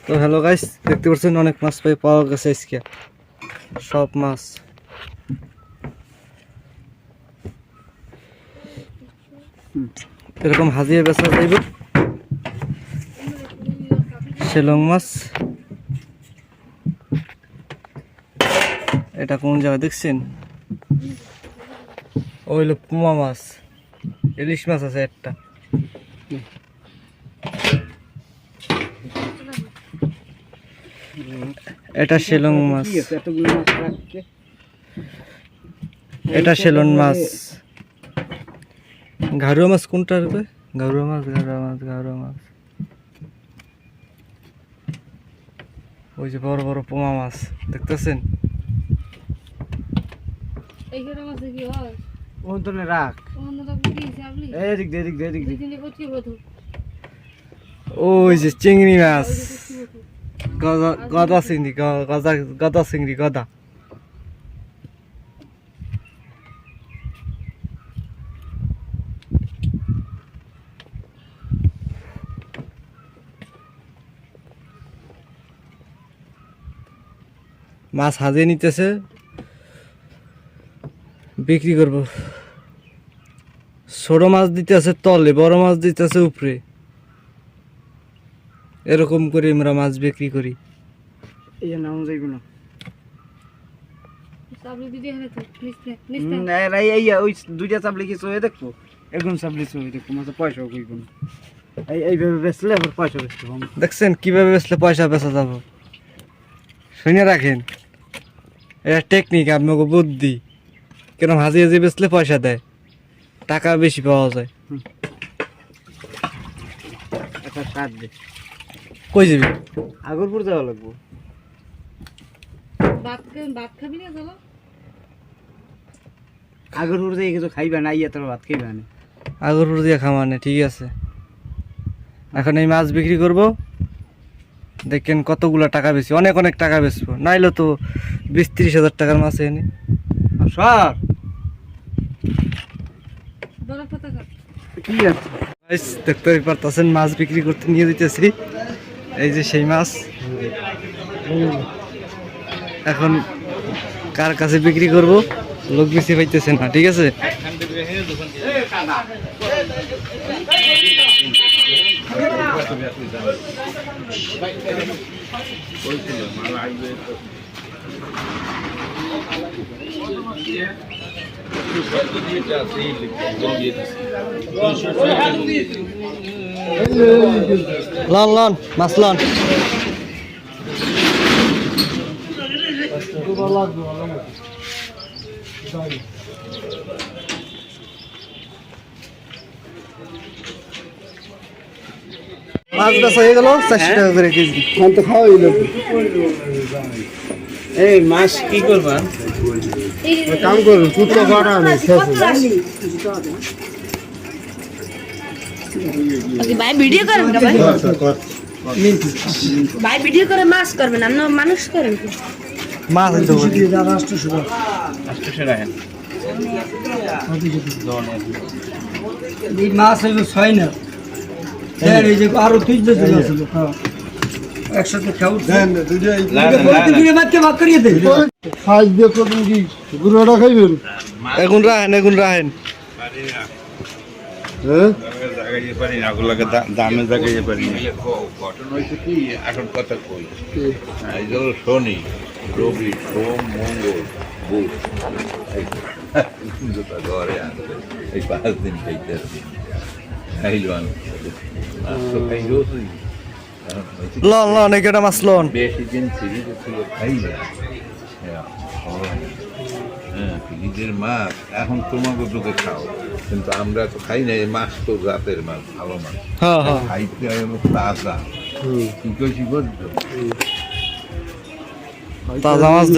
তো hello guys, দেখতে পাচ্ছেন অনেক মাছ পাওয়া গেছে আজকে। সব মাছ এরকম হাজিয়ে বেচা যাইব। শিলং মাছ, এটা কোন জায়গায় দেখছেন? ওই হলো পুমা মাছ, ইলিশ মাছ আছে একটা। এটা শিলং মাছ, এটা শিলং মাছ। ঘাড়ুয়া মাছ কোনটা রে? ঘাড়ুয়া মাছ, ঘাড়ুয়া মাছ, ঘাড়ুয়া মাছ। ওই যে বড় বড় পোমা মাছ দেখতেছেন? ওই যে চিংড়ি মাছ, গদা চিংড়ি, গদা চিংড়ি, গদা। মাছ হাজিয়ে নিতেছে, বিক্রি করব। ছোট মাছ দিতেছে তলে, বড় মাছ দিতেছে উপরে। এরকম করে আমরা মাছ বিক্রি করি। দুইটা চাপলি কিছু হয়ে দেখবো, এরকম চাপলি দেখবো, মাছ পয়সা কইব না। এইভাবে বেচলে আবার পয়সা বেচতে পারবো। দেখছেন কিভাবে বেচলে পয়সা বেচা যাব? শুনে রাখেন, এটা টেকনিক, আপনাকে বুদ্ধি। কেন হাজিয়ে হাজিয়ে বেচলে পয়সা দেয়, টাকা বেশি পাওয়া যায়। একটা সার দে, কই যাবি? আগরপুর যাওয়া লাগবো। আগরপুর দিয়ে কিছু খাইবা না, ইয়া তোর ভাত খাইবা না। আগরপুর দিয়ে খামানে ঠিক আছে। এখন এই মাছ বিক্রি করব, দেখেন কতগুলা টাকা বেশি, অনেক অনেক টাকা বেচবো। নাইলে তো 20-30 হাজার টাকার মাছ এনে স্যার কি আছে দেখতে পারতেছেন, মাছ বিক্রি করতে নিয়ে দিতেছি। এই যে সেই মাছ, এখন কার কাছে বিক্রি করব, লোক বেশি পাইতেছে না। ঠিক আছে, লন লন মাছ লন। মাছ বেচা হয়ে গেল 400 টাকা করে কেজি। তো খাওয়াই লাগবে। এই মাছ কি করবা? কাম করুন, কুত্তা কাটা নেই। ভাই ভিডিও করেন না ভাই? ভাই ভিডিও করে মাছ করবেন না, মানুষ করেন কি? মাছ হইতো এই মাছ হইল 6 না। এই যে আরো 3 জন ছিল, একসাথে খাও দেন। দুইটাই বাচ্চা ভাগ করিয়ে দেন। খাই দিয়ে করুন কি গুড়াটা খাইবেন? এখন রাখেন, এখন রাখেন। হ্যাঁ জায়গায় পারি না, ওগুলোকে দামে জায়গায় পারি না। ঘটনা হয়েছে কি, এখন কথা কই, এই যে শনি, রবি, সোম, মঙ্গল, বুধ, দুটা ঘরে আনবে, এই 5 দিন খাইতে আসবি। খাইলো আমি তো খাইলো তুই লন লন, একটা মাছ লন। বেশি দিন ফ্রিজে ছিল খাইলে। হ্যাঁ, ফ্রিজের মাছ এখন তোমাকে তোকে খাও, কিন্তু আমরা তো খাই না। এই মাছ তো জাতের মাছ, ভালো মাছ। হ্যাঁ হ্যাঁ, খাইতে হলো তাজা। কি কইছি বুঝছো? তাজা মাছ।